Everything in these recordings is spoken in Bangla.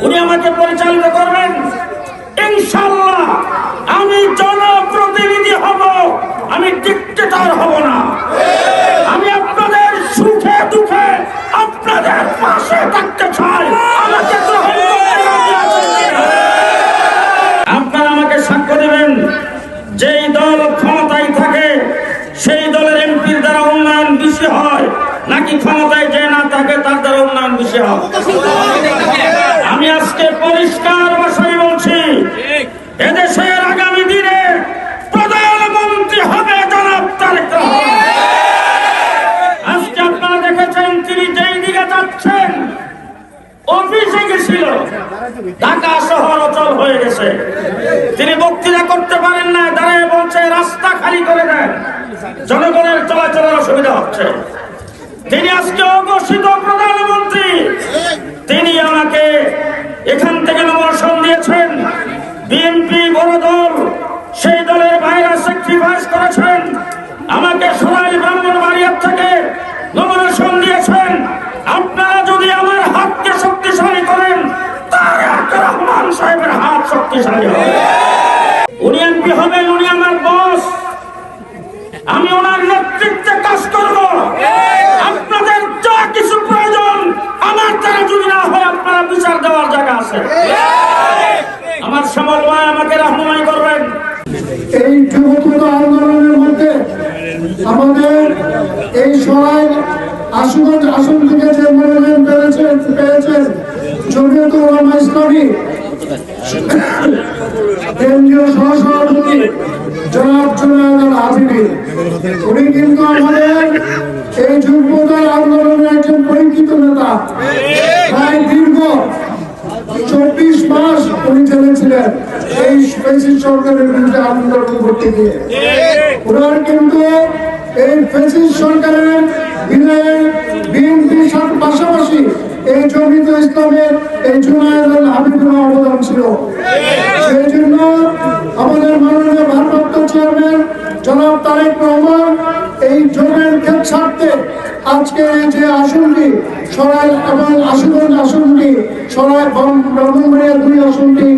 উনি আমাকে পরিচালিত করবেন। ইনশাআল্লাহ আমি জনপ্রতিনিধি হব, আমি ডিক্টেটর হব না। আমি আপনাদের সুখে দুঃখে আপনাদের পাশে থাকতে চাই। আমাকে গ্রহণ করতে রাজি আছেন কিনা? আপনারা আমাকে সাক্ষ্য দেবেন, যেই দল ক্ষমতায় থাকে সেই দলের এমপির দ্বারা উন্নয়ন বেশি হয় নাকি ক্ষমতায় যে না থাকে তার দ্বারা উন্নয়ন বেশি হয়? আমি আজকে পরিষ্কার ভাষায় বলছি, এদেশের আগামী দিনে প্রধানমন্ত্রী হবে জনাব তারেক রহমান। আজকে আপনারা দেখেছেন তিনি যেই দিকে যাচ্ছেন, অফিসে গেছিল, ঢাকা শহর অচল হয়ে গেছে। তিনি বক্তৃতা করতে পারেন না, দাঁড়িয়ে বলছে রাস্তা খালি করে দেন, জনগণের চলাচলের অসুবিধা হচ্ছে। তিনি আজকে অঘোষিত প্রধানমন্ত্রী, তিনি আমাকে এখান থেকে নমিনেশন দিয়েছেন। বিএনপি বড় দল, সেই দলের বাইরে স্যাক্রিফাইস করেছেন, আমাকে সরাইল ব্রাহ্মণবাড়িয়া থেকে নমিনেশন দিয়েছেন। আপনারা যদি আমার হাতকে শক্তিশালী করেন, তারেক রহমান সাহেবের হাত শক্তিশালী হবে। উনি এমপি হবেন, উনি আমার বস, আমি ওনার নেতৃত্বে কাজ করব। আপনাদের যা কিছু প্রয়োজন আমার দ্বারা যদি না হয়, আপনারা বিচার দেওয়ার জায়গা আছে। আমার শ্যামল ভাই আমাকে রহমানি করবেন। এই যুবপূর্ণ আন্দোলনের মধ্যে আমাদের এই সরাইল আশুগঞ্জ আসন থেকে যে মনোনয়ন পেয়েছেন জমিয়ত উলামা ইসলামী কেন্দ্রীয় সহসভাপতি জনাব জুনায়েদ আল হাবিবি, উনি কিন্তু আমাদের এই যুবপূর্ণ আন্দোলনের একজন পরিচিত নেতা। প্রায় দীর্ঘ 24 মাস উনি জেলে ছিলেন এই ফ্যাসিস্ট সরকারের বিরুদ্ধে আন্দোলন করতে গিয়ে। ওনার কিন্তু এই ফ্যাসিস্ট সরকারের বিরুদ্ধে বিএনপির পাশাপাশি এই জমিয়ত ইসলামের এই জুনায়েদ আল হাবিবের অবদান ছিল। সেই জন্য আমাদের মাননীয় ভারপ্রাপ্ত চেয়ারম্যান জনাব তারেক রহমান এই জমির ক্ষেত ছাড়তে আজকে যে আসনটি সরাইল এবং আশুগঞ্জ আসনটি, সরাইল ব্রাহ্মণবাড়িয়া 2 আসনটি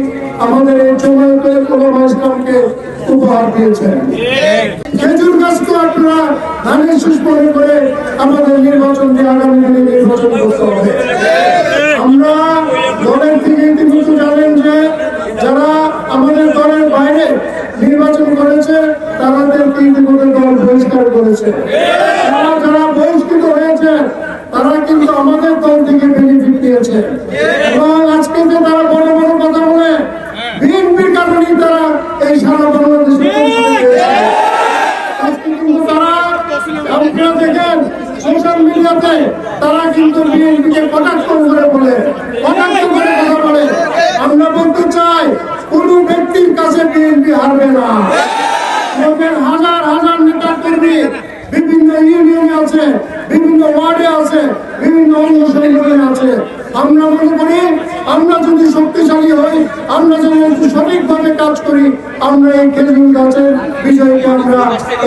আমাদের এই জমিয়ত উলামা ইসলামকে উপহার দিয়েছেন। খেজুর গাছ তো আপনারা ধানের শীষ মনে করে আমাদের নির্বাচন দিয়ে আগামী দিনে নির্বাচন করতে হবে। আমরা দলের থেকে ইতিমধ্যে জানেন যে যারা আমাদের দলের বাইরে নির্বাচন করেছে তাদেরকে ইতিমধ্যে দল বহিষ্কার করেছে। যারা বহিষ্কৃত হয়েছে তারা কিন্তু আমাদের দল থেকে বেনিফিট নিয়েছে এবং আজকে যে তারা বড় বড় কথা বলে বিএনপির কারণেই তারা এই সারা বাংলাদেশে আজকে কিন্তু তারা আপনারা দেখেন সোশ্যাল মিডিয়াতে তারা কিন্তু বিএনপিকে কটাক্ষ করে বলে, কটাক্ষ করে কথা বলে। আমরা বলতে চাই কোন ব্যক্তির কাছে বিএনপি হারবে না। হাজার হাজার নেতা কর্মী বিভিন্ন ইউনিয়নে আছে, বিভিন্ন ওয়ার্ডে আছে, বিভিন্ন অঙ্গ সংগঠনে আছে। আমরা মনে করি আমরা যদি শক্তিশালী হই, আমরা যদি সঠিকভাবে কাজ করি, আমরা এই খেজুর গাছের বিজয়কে আমরা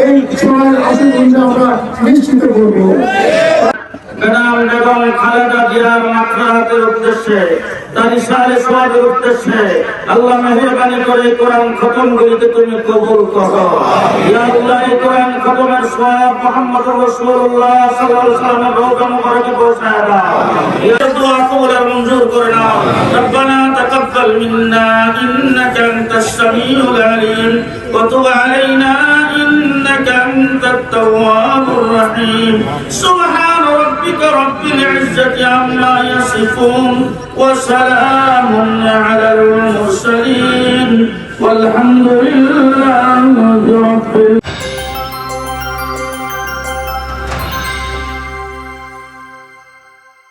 এই সরাইল আশুগঞ্জে আমরা নিশ্চিত করব। ম্যাডাম বেগম খালেদা জিয়ার মাকরাতের উদ্দেশ্যে, তার ইশারে সওয়াবের উদ্দেশ্যে আল্লাহ মেহেরবানি করে কোরআন খতমগুলিকে তুমি কবুল করো। ইয়া আল্লাহ, এই কোরআন খতমের সওয়াব মুহাম্মদুর রাসূলুল্লাহ সাল্লাল্লাহু আলাইহি ওয়াসাল্লামের রওজা মুবারকে পৌঁছায় দাও। ইয়া দুআ কবুল আর মঞ্জুর করে নাও। রব্বানা তাকাব্বাল মিন্না ইন্নাকা আনতাস সামিউল আলিম ওয়া তুব আলাইনা ইন্নাকা আনতাত তাওয়াবুর রহিম। সুবহান রাব্বিকা রাব্বিল ইজ্জাতি আম্মা ইয়াসিফুন ওয়া সালামুন আলাল মুরসালিন ওয়ালহামদুলিল্লাহি